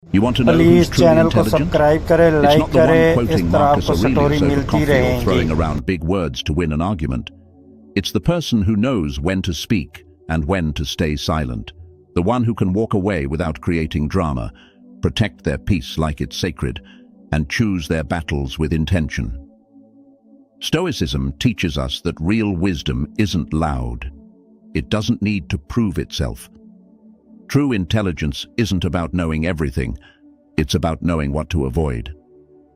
You want to know who's please truly channel को intelligent? Subscribe करें, It's like not the one करें, इस quoting तरह Marcus आपको स्टोरी Aurelius over मिलती coffee or रहेंगी। throwing around big words to win an argument. It's the person who knows when to speak and when to stay silent. The one who can walk away without creating drama, protect their peace like it's sacred, and choose their battles with intention. Stoicism teaches us that real wisdom isn't loud. It doesn't need to prove itself. True intelligence isn't about knowing everything. It's about knowing what to avoid.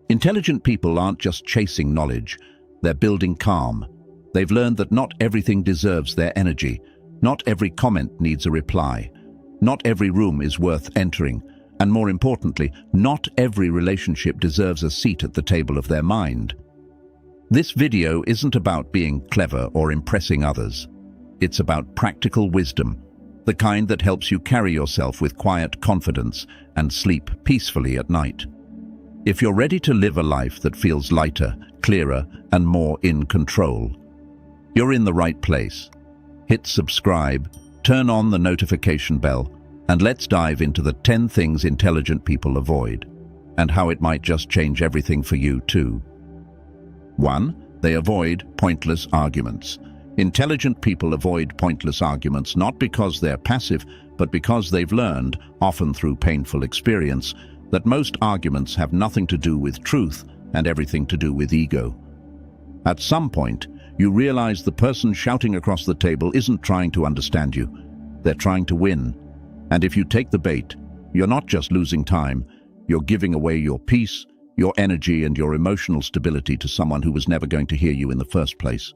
Intelligent people aren't just chasing knowledge. They're building calm. They've learned that not everything deserves their energy. Not every comment needs a reply. Not every room is worth entering. And more importantly, not every relationship deserves a seat at the table of their mind. This video isn't about being clever or impressing others. It's about practical wisdom, the kind that helps you carry yourself with quiet confidence and sleep peacefully at night. If you're ready to live a life that feels lighter, clearer, and more in control, you're in the right place. Hit subscribe, turn on the notification bell, and let's dive into the 10 things intelligent people avoid, and how it might just change everything for you too. 1. They avoid pointless arguments. Intelligent people avoid pointless arguments not because they're passive, but because they've learned, often through painful experience, that most arguments have nothing to do with truth and everything to do with ego. At some point, you realize the person shouting across the table isn't trying to understand you. They're trying to win. And if you take the bait, you're not just losing time, you're giving away your peace, your energy, and your emotional stability to someone who was never going to hear you in the first place.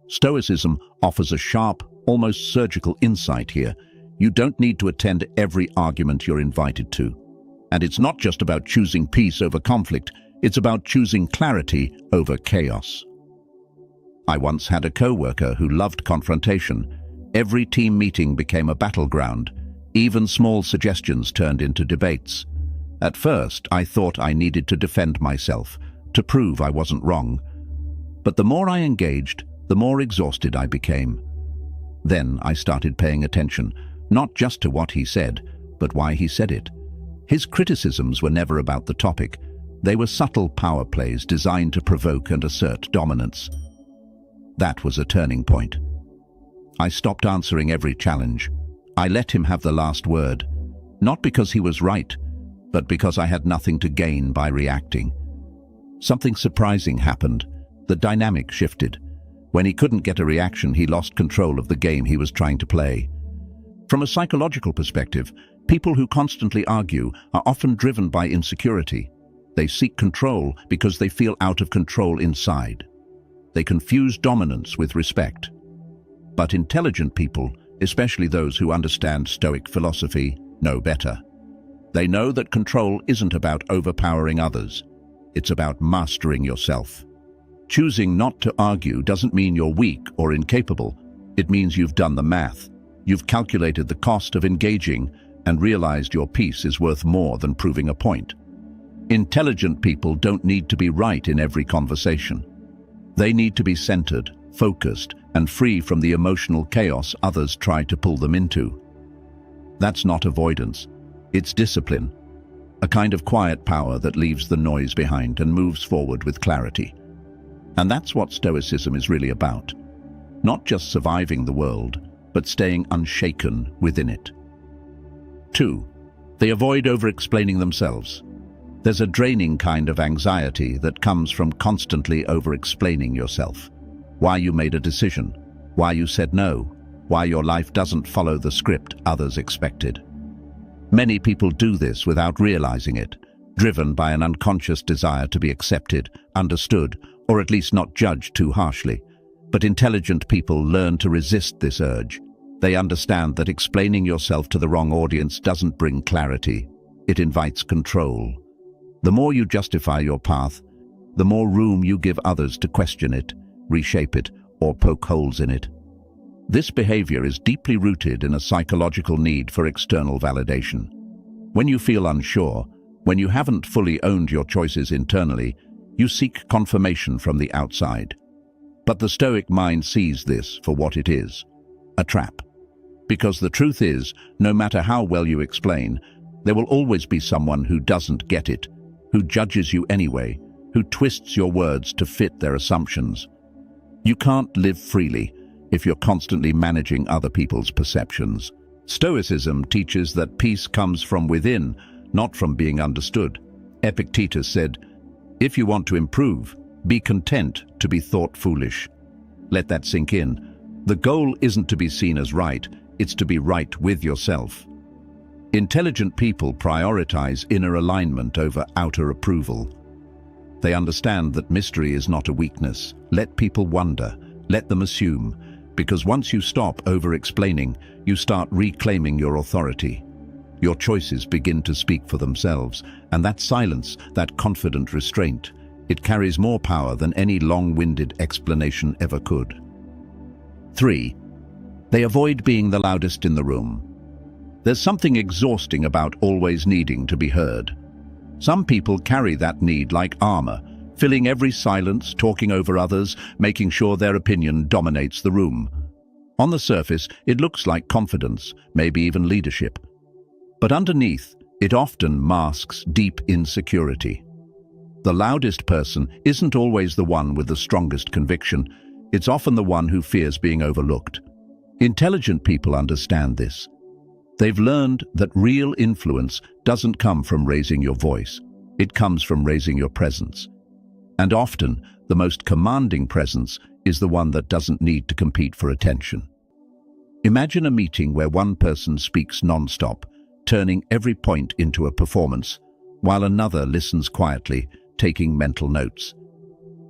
Stoicism offers a sharp, almost surgical insight here. You don't need to attend every argument you're invited to. And it's not just about choosing peace over conflict, it's about choosing clarity over chaos. I once had a co-worker who loved confrontation. Every team meeting became a battleground. Even small suggestions turned into debates. At first, I thought I needed to defend myself, to prove I wasn't wrong. But the more I engaged, the more exhausted I became. Then I started paying attention, not just to what he said, but why he said it. His criticisms were never about the topic. They were subtle power plays designed to provoke and assert dominance. That was a turning point. I stopped answering every challenge. I let him have the last word, not because he was right, but because I had nothing to gain by reacting. Something surprising happened. The dynamic shifted. When he couldn't get a reaction, he lost control of the game he was trying to play. From a psychological perspective, people who constantly argue are often driven by insecurity. They seek control because they feel out of control inside. They confuse dominance with respect. But intelligent people, especially those who understand Stoic philosophy, know better. They know that control isn't about overpowering others. It's about mastering yourself. Choosing not to argue doesn't mean you're weak or incapable. It means you've done the math. You've calculated the cost of engaging and realized your peace is worth more than proving a point. Intelligent people don't need to be right in every conversation. They need to be centered, focused, and free from the emotional chaos others try to pull them into. That's not avoidance. It's discipline, a kind of quiet power that leaves the noise behind and moves forward with clarity. And that's what Stoicism is really about. Not just surviving the world, but staying unshaken within it. 2. They avoid over-explaining themselves. There's a draining kind of anxiety that comes from constantly over-explaining yourself. Why you made a decision, why you said no, why your life doesn't follow the script others expected. Many people do this without realizing it, driven by an unconscious desire to be accepted, understood, or at least not judged too harshly. But intelligent people learn to resist this urge. They understand that explaining yourself to the wrong audience doesn't bring clarity. It invites control. The more you justify your path, the more room you give others to question it, reshape it, or poke holes in it. This behavior is deeply rooted in a psychological need for external validation. When you feel unsure, when you haven't fully owned your choices internally, you seek confirmation from the outside. But the Stoic mind sees this for what it is, a trap. Because the truth is, no matter how well you explain, There will always be someone who doesn't get it, who judges you anyway, who twists your words to fit their assumptions. You can't live freely if you're constantly managing other people's perceptions. Stoicism teaches that peace comes from within, not from being understood. Epictetus said, "If you want to improve, be content to be thought foolish." Let that sink in. The goal isn't to be seen as right, it's to be right with yourself. Intelligent people prioritize inner alignment over outer approval. They understand that mystery is not a weakness. Let people wonder, let them assume, because once you stop over-explaining, you start reclaiming your authority. Your choices begin to speak for themselves, and that silence, that confident restraint, it carries more power than any long-winded explanation ever could. 3. They avoid being the loudest in the room. There's something exhausting about always needing to be heard. Some people carry that need like armor, filling every silence, talking over others, making sure their opinion dominates the room. On the surface, it looks like confidence, maybe even leadership. But underneath, it often masks deep insecurity. The loudest person isn't always the one with the strongest conviction. It's often the one who fears being overlooked. Intelligent people understand this. They've learned that real influence doesn't come from raising your voice. It comes from raising your presence. And often, the most commanding presence is the one that doesn't need to compete for attention. Imagine a meeting where one person speaks non-stop, turning every point into a performance, while another listens quietly, taking mental notes.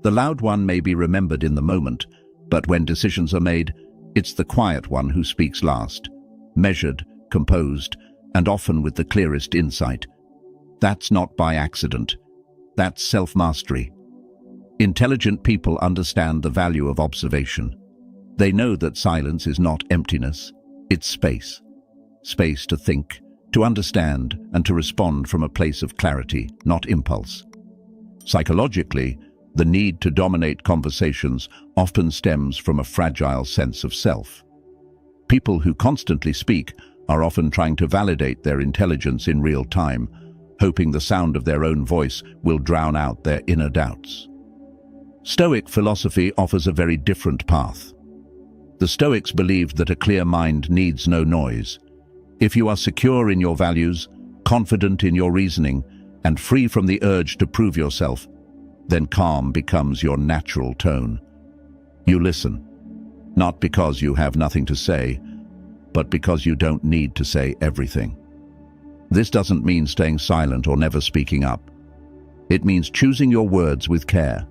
The loud one may be remembered in the moment, but when decisions are made, it's the quiet one who speaks last, measured, composed, and often with the clearest insight. That's not by accident. That's self-mastery. Intelligent people understand the value of observation. They know that silence is not emptiness, it's space. Space to think, to understand, and to respond from a place of clarity, not impulse. Psychologically, the need to dominate conversations often stems from a fragile sense of self. People who constantly speak are often trying to validate their intelligence in real time, hoping the sound of their own voice will drown out their inner doubts. Stoic philosophy offers a very different path. The Stoics believed that a clear mind needs no noise. If you are secure in your values, confident in your reasoning, and free from the urge to prove yourself, then calm becomes your natural tone. You listen, not because you have nothing to say, but because you don't need to say everything. This doesn't mean staying silent or never speaking up. It means choosing your words with care,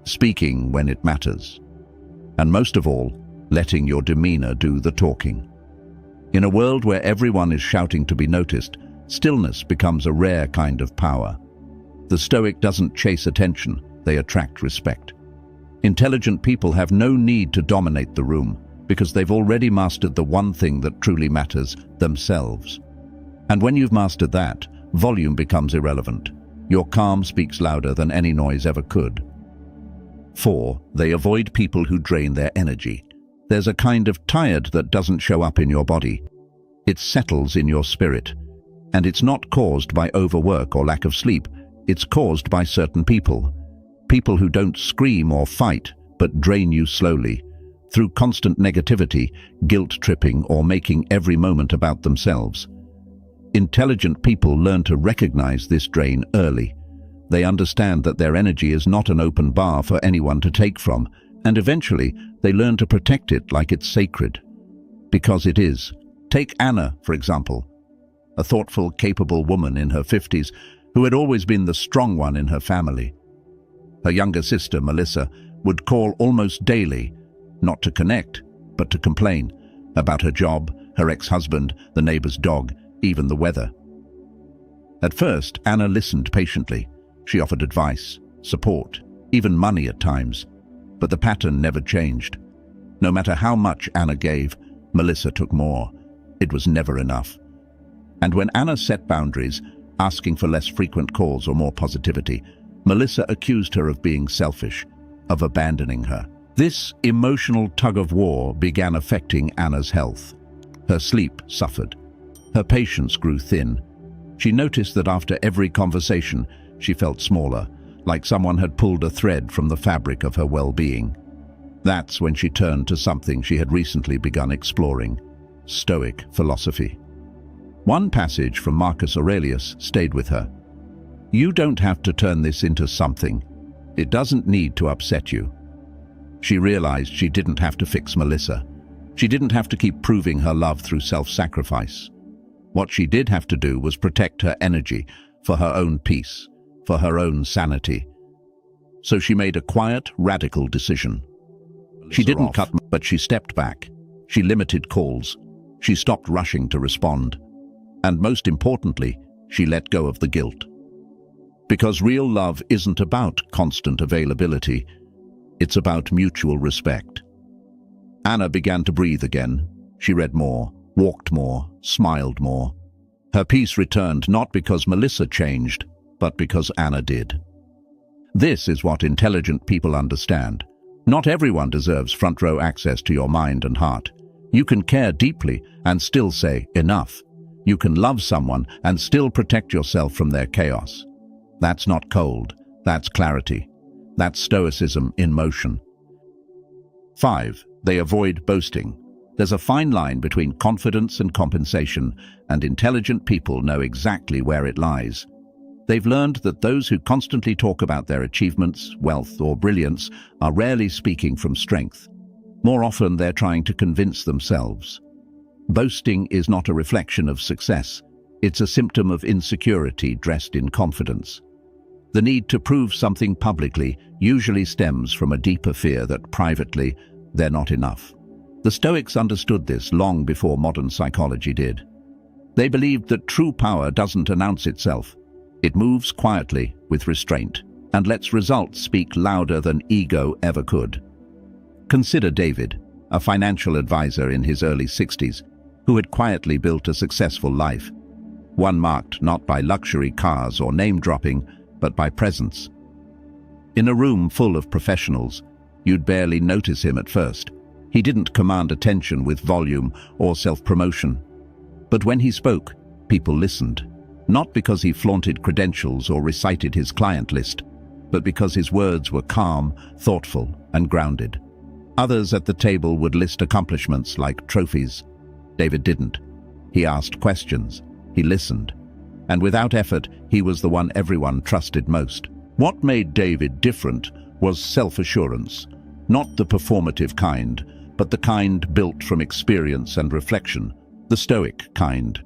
speaking when it matters, and most of all, letting your demeanor do the talking. In a world where everyone is shouting to be noticed, stillness becomes a rare kind of power. The Stoic doesn't chase attention, they attract respect. Intelligent people have no need to dominate the room because they've already mastered the one thing that truly matters, themselves. And when you've mastered that, volume becomes irrelevant. Your calm speaks louder than any noise ever could. 4. They avoid people who drain their energy. There's a kind of tired that doesn't show up in your body. It settles in your spirit. And it's not caused by overwork or lack of sleep. It's caused by certain people. People who don't scream or fight, but drain you slowly, through constant negativity, guilt-tripping, or making every moment about themselves. Intelligent people learn to recognize this drain early. They understand that their energy is not an open bar for anyone to take from, and eventually they learn to protect it like it's sacred. Because it is. Take Anna, for example, a thoughtful, capable woman in her 50s who had always been the strong one in her family. Her younger sister, Melissa, would call almost daily, not to connect, but to complain about her job, her ex-husband, the neighbor's dog, even the weather. At first, Anna listened patiently. She offered advice, support, even money at times, but the pattern never changed. No matter how much Anna gave, Melissa took more. It was never enough. And when Anna set boundaries, asking for less frequent calls or more positivity, Melissa accused her of being selfish, of abandoning her. This emotional tug-of-war began affecting Anna's health. Her sleep suffered. Her patience grew thin. She noticed that after every conversation, she felt smaller, like someone had pulled a thread from the fabric of her well-being. That's when she turned to something she had recently begun exploring: Stoic philosophy. One passage from Marcus Aurelius stayed with her. "You don't have to turn this into something. It doesn't need to upset you." She realized she didn't have to fix Melissa. She didn't have to keep proving her love through self-sacrifice. What she did have to do was protect her energy for her own peace, for her own sanity. So she made a quiet, radical decision. She didn't cut, but she stepped back. She limited calls. She stopped rushing to respond. And most importantly, she let go of the guilt. Because real love isn't about constant availability. It's about mutual respect. Anna began to breathe again. She read more, walked more, smiled more. Her peace returned not because Melissa changed, but because Anna did. This is what intelligent people understand. Not everyone deserves front-row access to your mind and heart. You can care deeply and still say, enough. You can love someone and still protect yourself from their chaos. That's not cold. That's clarity. That's stoicism in motion. 5. They avoid boasting. There's a fine line between confidence and compensation, and intelligent people know exactly where it lies. They've learned that those who constantly talk about their achievements, wealth, or brilliance are rarely speaking from strength. More often, they're trying to convince themselves. Boasting is not a reflection of success. It's a symptom of insecurity dressed in confidence. The need to prove something publicly usually stems from a deeper fear that privately they're not enough. The Stoics understood this long before modern psychology did. They believed that true power doesn't announce itself. It moves quietly, with restraint, and lets results speak louder than ego ever could. Consider David, a financial advisor in his early 60s, who had quietly built a successful life, one marked not by luxury cars or name-dropping, but by presence. In a room full of professionals, you'd barely notice him at first. He didn't command attention with volume or self-promotion. But when he spoke, people listened, not because he flaunted credentials or recited his client list, but because his words were calm, thoughtful, and grounded. Others at the table would list accomplishments like trophies. David didn't. He asked questions. He listened. And without effort, he was the one everyone trusted most. What made David different was self-assurance, not the performative kind, but the kind built from experience and reflection, the Stoic kind.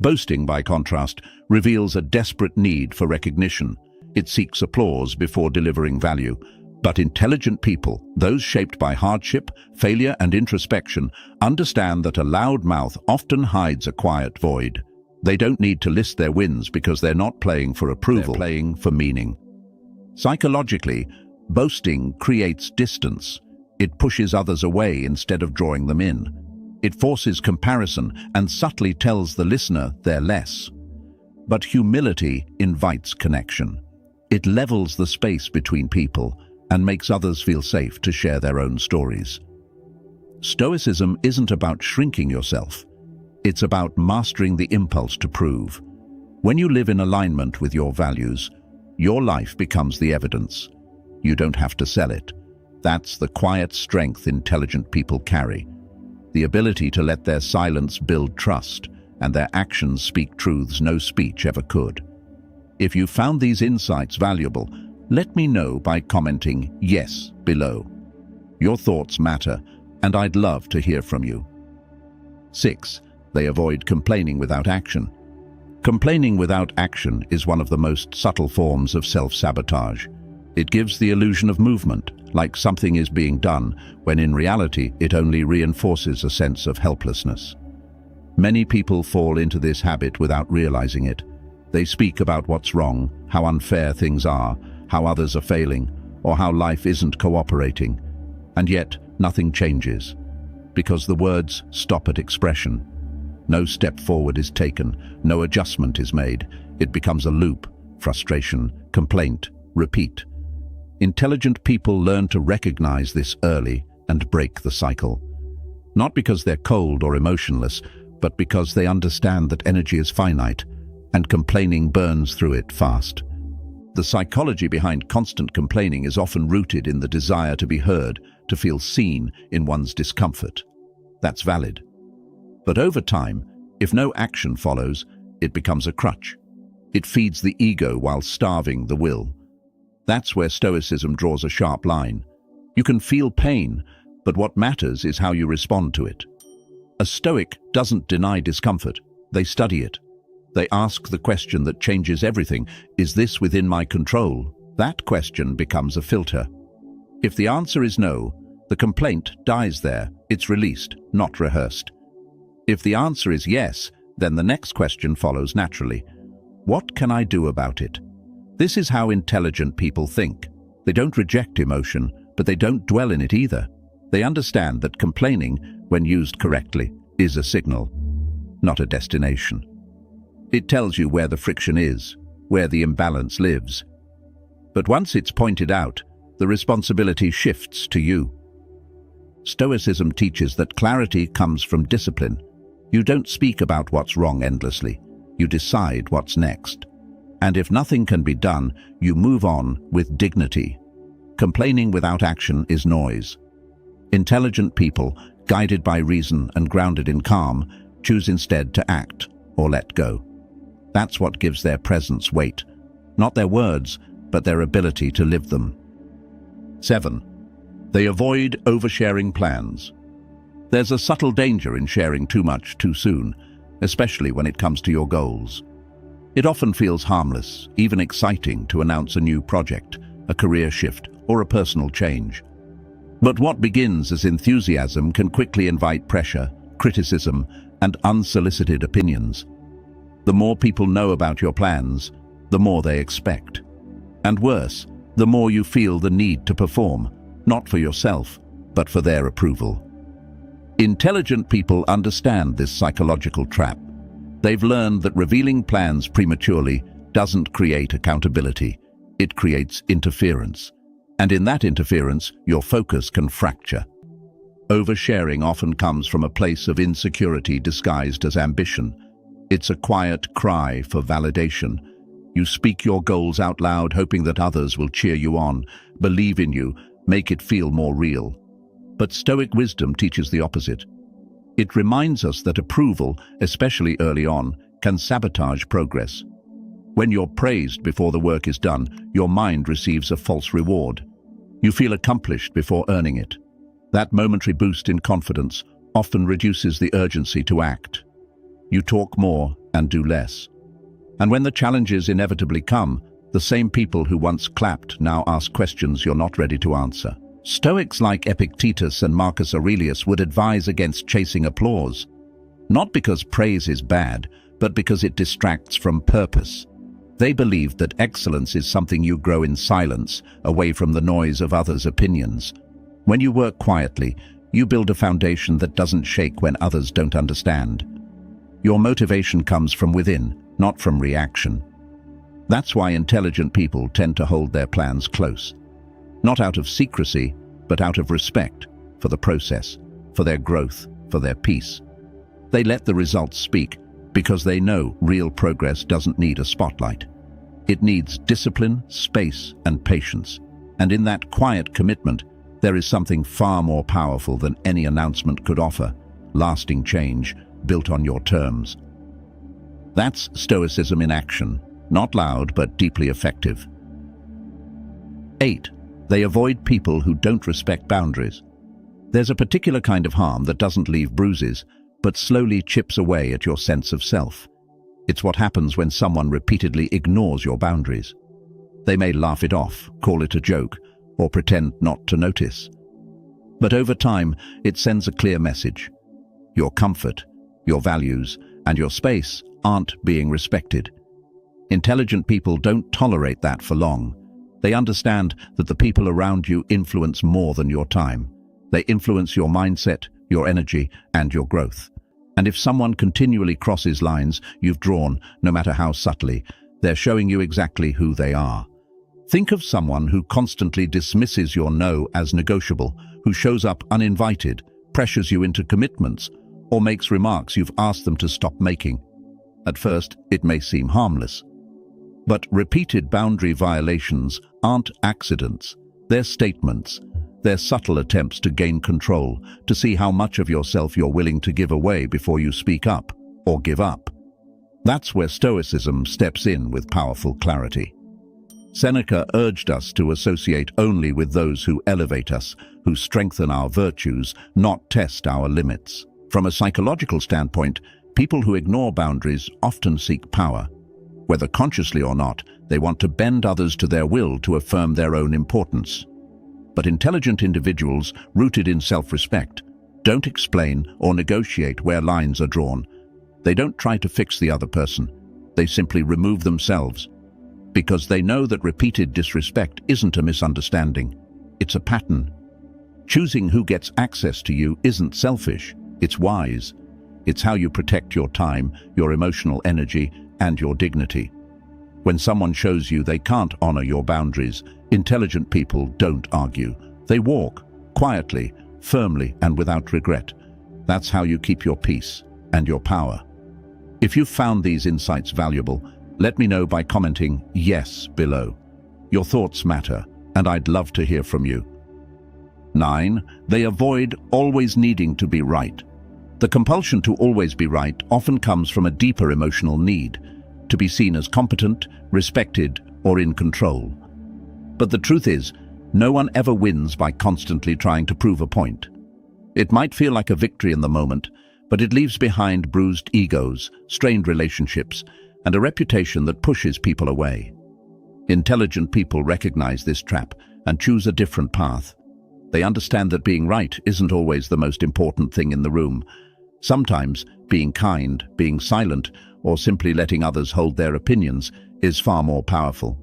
Boasting, by contrast, reveals a desperate need for recognition. It seeks applause before delivering value. But intelligent people, those shaped by hardship, failure, and introspection, understand that a loud mouth often hides a quiet void. They don't need to list their wins because they're not playing for approval, they're playing for meaning. Psychologically, boasting creates distance. It pushes others away instead of drawing them in. It forces comparison and subtly tells the listener they're less. But humility invites connection. It levels the space between people and makes others feel safe to share their own stories. Stoicism isn't about shrinking yourself. It's about mastering the impulse to prove. When you live in alignment with your values, your life becomes the evidence. You don't have to sell it. That's the quiet strength intelligent people carry. The ability to let their silence build trust and their actions speak truths no speech ever could. If you found these insights valuable, let me know by commenting yes below. Your thoughts matter, and I'd love to hear from you. 6. They avoid complaining without action. Complaining without action is one of the most subtle forms of self-sabotage. It gives the illusion of movement, like something is being done, when in reality it only reinforces a sense of helplessness. Many people fall into this habit without realizing it. They speak about what's wrong, how unfair things are, how others are failing, or how life isn't cooperating. And yet, nothing changes, because the words stop at expression. No step forward is taken, no adjustment is made. It becomes a loop: frustration, complaint, repeat. Intelligent people learn to recognize this early and break the cycle. Not because they're cold or emotionless, but because they understand that energy is finite, and complaining burns through it fast. The psychology behind constant complaining is often rooted in the desire to be heard, to feel seen in one's discomfort. That's valid. But over time, if no action follows, it becomes a crutch. It feeds the ego while starving the will. That's where Stoicism draws a sharp line. You can feel pain, but what matters is how you respond to it. A Stoic doesn't deny discomfort, they study it. They ask the question that changes everything: is this within my control? That question becomes a filter. If the answer is no, the complaint dies there. It's released, not rehearsed. If the answer is yes, then the next question follows naturally. What can I do about it? This is how intelligent people think. They don't reject emotion, but they don't dwell in it either. They understand that complaining, when used correctly, is a signal, not a destination. It tells you where the friction is, where the imbalance lives. But once it's pointed out, the responsibility shifts to you. Stoicism teaches that clarity comes from discipline. You don't speak about what's wrong endlessly. You decide what's next. And if nothing can be done, you move on with dignity. Complaining without action is noise. Intelligent people, guided by reason and grounded in calm, choose instead to act or let go. That's what gives their presence weight. Not their words, but their ability to live them. 7. They avoid oversharing plans. There's a subtle danger in sharing too much too soon, especially when it comes to your goals. It often feels harmless, even exciting, to announce a new project, a career shift, or a personal change. But what begins as enthusiasm can quickly invite pressure, criticism, and unsolicited opinions. The more people know about your plans, the more they expect. And worse, the more you feel the need to perform, not for yourself, but for their approval. Intelligent people understand this psychological trap. They've learned that revealing plans prematurely doesn't create accountability. It creates interference. And in that interference, your focus can fracture. Oversharing often comes from a place of insecurity disguised as ambition. It's a quiet cry for validation. You speak your goals out loud, hoping that others will cheer you on, believe in you, make it feel more real. But Stoic wisdom teaches the opposite. It reminds us that approval, especially early on, can sabotage progress. When you're praised before the work is done, your mind receives a false reward. You feel accomplished before earning it. That momentary boost in confidence often reduces the urgency to act. You talk more and do less. And when the challenges inevitably come, the same people who once clapped now ask questions you're not ready to answer. Stoics like Epictetus and Marcus Aurelius would advise against chasing applause, not because praise is bad, but because it distracts from purpose. They believed that excellence is something you grow in silence, away from the noise of others' opinions. When you work quietly, you build a foundation that doesn't shake when others don't understand. Your motivation comes from within, not from reaction. That's why intelligent people tend to hold their plans close. Not out of secrecy, but out of respect for the process, for their growth, for their peace. They let the results speak because they know real progress doesn't need a spotlight. It needs discipline, space, and patience. And in that quiet commitment, there is something far more powerful than any announcement could offer: lasting change built on your terms. That's Stoicism in action, not loud but deeply effective. 8. They avoid people who don't respect boundaries. There's a particular kind of harm that doesn't leave bruises, but slowly chips away at your sense of self. It's what happens when someone repeatedly ignores your boundaries. They may laugh it off, call it a joke, or pretend not to notice. But over time, it sends a clear message. Your comfort, your values, and your space aren't being respected. Intelligent people don't tolerate that for long. They understand that the people around you influence more than your time. They influence your mindset, your energy, and your growth. And if someone continually crosses lines you've drawn, no matter how subtly, they're showing you exactly who they are. Think of someone who constantly dismisses your no as negotiable, who shows up uninvited, pressures you into commitments, or makes remarks you've asked them to stop making. At first, it may seem harmless. But repeated boundary violations aren't accidents. They're statements. They're subtle attempts to gain control, to see how much of yourself you're willing to give away before you speak up or give up. That's where Stoicism steps in with powerful clarity. Seneca urged us to associate only with those who elevate us, who strengthen our virtues, not test our limits. From a psychological standpoint, people who ignore boundaries often seek power. Whether consciously or not, they want to bend others to their will to affirm their own importance. But intelligent individuals, rooted in self-respect, don't explain or negotiate where lines are drawn. They don't try to fix the other person. They simply remove themselves. Because they know that repeated disrespect isn't a misunderstanding. It's a pattern. Choosing who gets access to you isn't selfish. It's wise. It's how you protect your time, your emotional energy, and your dignity. When someone shows you they can't honor your boundaries, intelligent people don't argue. They walk, quietly, firmly, and without regret. That's how you keep your peace and your power. If you've found these insights valuable, let me know by commenting yes below. Your thoughts matter, and I'd love to hear from you. 9. They avoid always needing to be right. The compulsion to always be right often comes from a deeper emotional need, to be seen as competent, respected, or in control. But the truth is, no one ever wins by constantly trying to prove a point. It might feel like a victory in the moment, but it leaves behind bruised egos, strained relationships, and a reputation that pushes people away. Intelligent people recognize this trap and choose a different path. They understand that being right isn't always the most important thing in the room. Sometimes being kind, being silent, or simply letting others hold their opinions is far more powerful.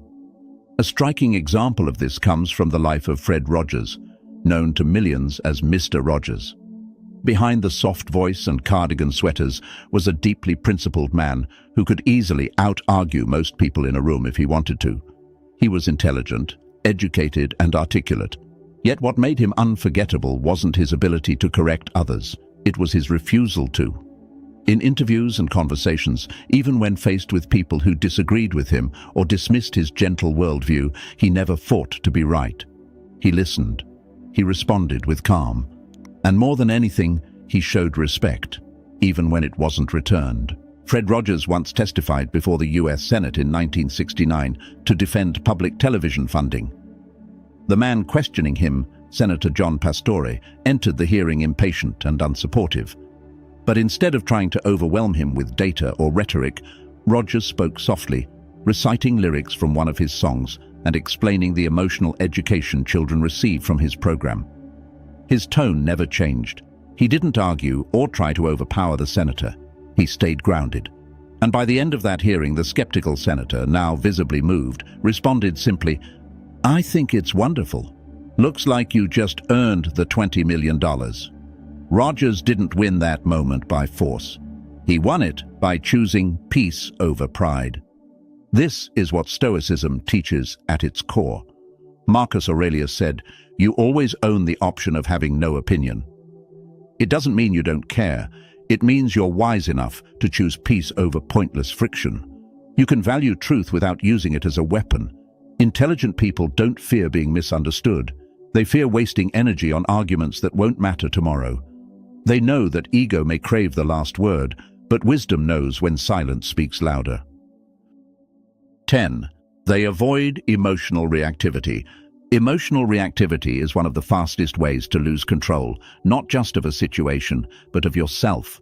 A striking example of this comes from the life of Fred Rogers, known to millions as Mr. Rogers. Behind the soft voice and cardigan sweaters was a deeply principled man who could easily out-argue most people in a room if he wanted to. He was intelligent, educated, and articulate. Yet what made him unforgettable wasn't his ability to correct others. It was his refusal to. In interviews and conversations, even when faced with people who disagreed with him or dismissed his gentle worldview, he never fought to be right. He listened. He responded with calm. And more than anything, he showed respect, even when it wasn't returned. Fred Rogers once testified before the US Senate in 1969 to defend public television funding. The man questioning him, Senator John Pastore, entered the hearing impatient and unsupportive. But instead of trying to overwhelm him with data or rhetoric, Rogers spoke softly, reciting lyrics from one of his songs and explaining the emotional education children receive from his program. His tone never changed. He didn't argue or try to overpower the senator. He stayed grounded. And by the end of that hearing, the skeptical senator, now visibly moved, responded simply, "I think it's wonderful. Looks like you just earned the $20 million. Rogers didn't win that moment by force. He won it by choosing peace over pride. This is what Stoicism teaches at its core. Marcus Aurelius said, "You always own the option of having no opinion." It doesn't mean you don't care. It means you're wise enough to choose peace over pointless friction. You can value truth without using it as a weapon. Intelligent people don't fear being misunderstood. They fear wasting energy on arguments that won't matter tomorrow. They know that ego may crave the last word, but wisdom knows when silence speaks louder. 10. They avoid emotional reactivity. Emotional reactivity is one of the fastest ways to lose control, not just of a situation, but of yourself.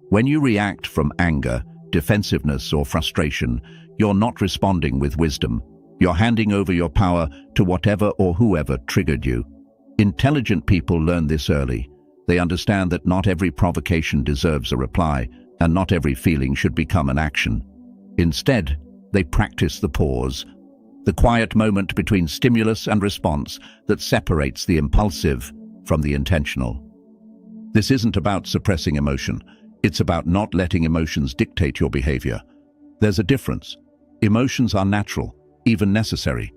When you react from anger, defensiveness, or frustration, you're not responding with wisdom. You're handing over your power to whatever or whoever triggered you. Intelligent people learn this early. They understand that not every provocation deserves a reply, and not every feeling should become an action. Instead, they practice the pause, the quiet moment between stimulus and response that separates the impulsive from the intentional. This isn't about suppressing emotion. It's about not letting emotions dictate your behavior. There's a difference. Emotions are natural, even necessary.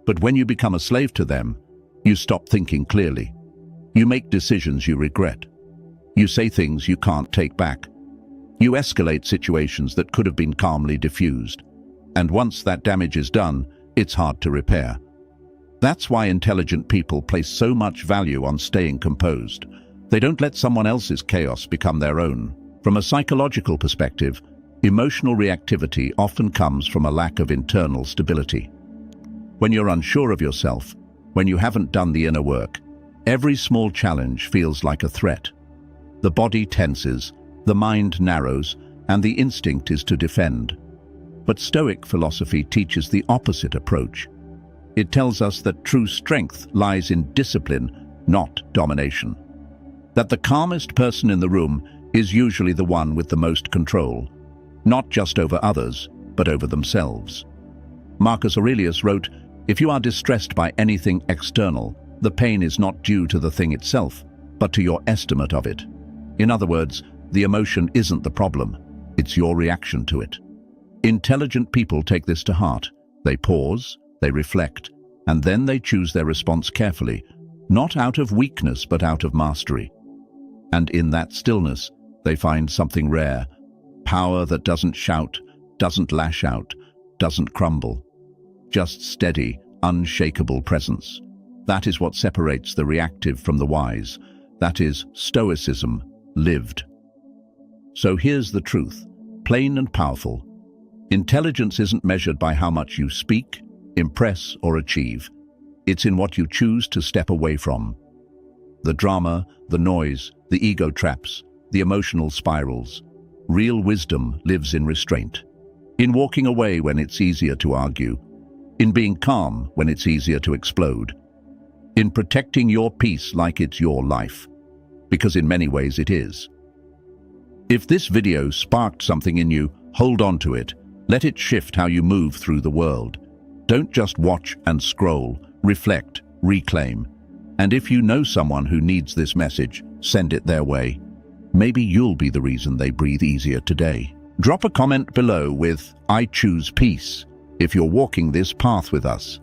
But when you become a slave to them, you stop thinking clearly. You make decisions you regret. You say things you can't take back. You escalate situations that could have been calmly diffused. And once that damage is done, it's hard to repair. That's why intelligent people place so much value on staying composed. They don't let someone else's chaos become their own. From a psychological perspective, emotional reactivity often comes from a lack of internal stability. When you're unsure of yourself, when you haven't done the inner work, every small challenge feels like a threat. The body tenses, the mind narrows, and the instinct is to defend. But Stoic philosophy teaches the opposite approach. It tells us that true strength lies in discipline, not domination. That the calmest person in the room is usually the one with the most control, not just over others, but over themselves. Marcus Aurelius wrote, "If you are distressed by anything external, the pain is not due to the thing itself, but to your estimate of it." In other words, the emotion isn't the problem, it's your reaction to it. Intelligent people take this to heart. They pause, they reflect, and then they choose their response carefully, not out of weakness but out of mastery. And in that stillness, they find something rare, power that doesn't shout, doesn't lash out, doesn't crumble. Just steady, unshakable presence. That is what separates the reactive from the wise. That is Stoicism lived. So here's the truth, plain and powerful. Intelligence isn't measured by how much you speak, impress, or achieve. It's in what you choose to step away from. The drama, the noise, the ego traps, the emotional spirals. Real wisdom lives in restraint. In walking away when it's easier to argue. In being calm when it's easier to explode. In protecting your peace like it's your life. Because in many ways it is. If this video sparked something in you, hold on to it. Let it shift how you move through the world. Don't just watch and scroll. Reflect, reclaim. And if you know someone who needs this message, send it their way. Maybe you'll be the reason they breathe easier today. Drop a comment below with "I choose peace" if you're walking this path with us.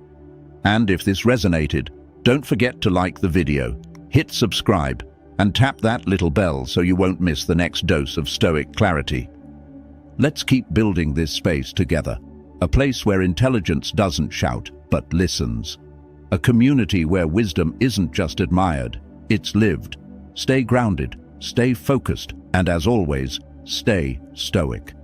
And if this resonated, don't forget to like the video, hit subscribe, and tap that little bell so you won't miss the next dose of Stoic clarity. Let's keep building this space together, a place where intelligence doesn't shout, but listens. A community where wisdom isn't just admired, it's lived. Stay grounded, stay focused, and as always, stay stoic.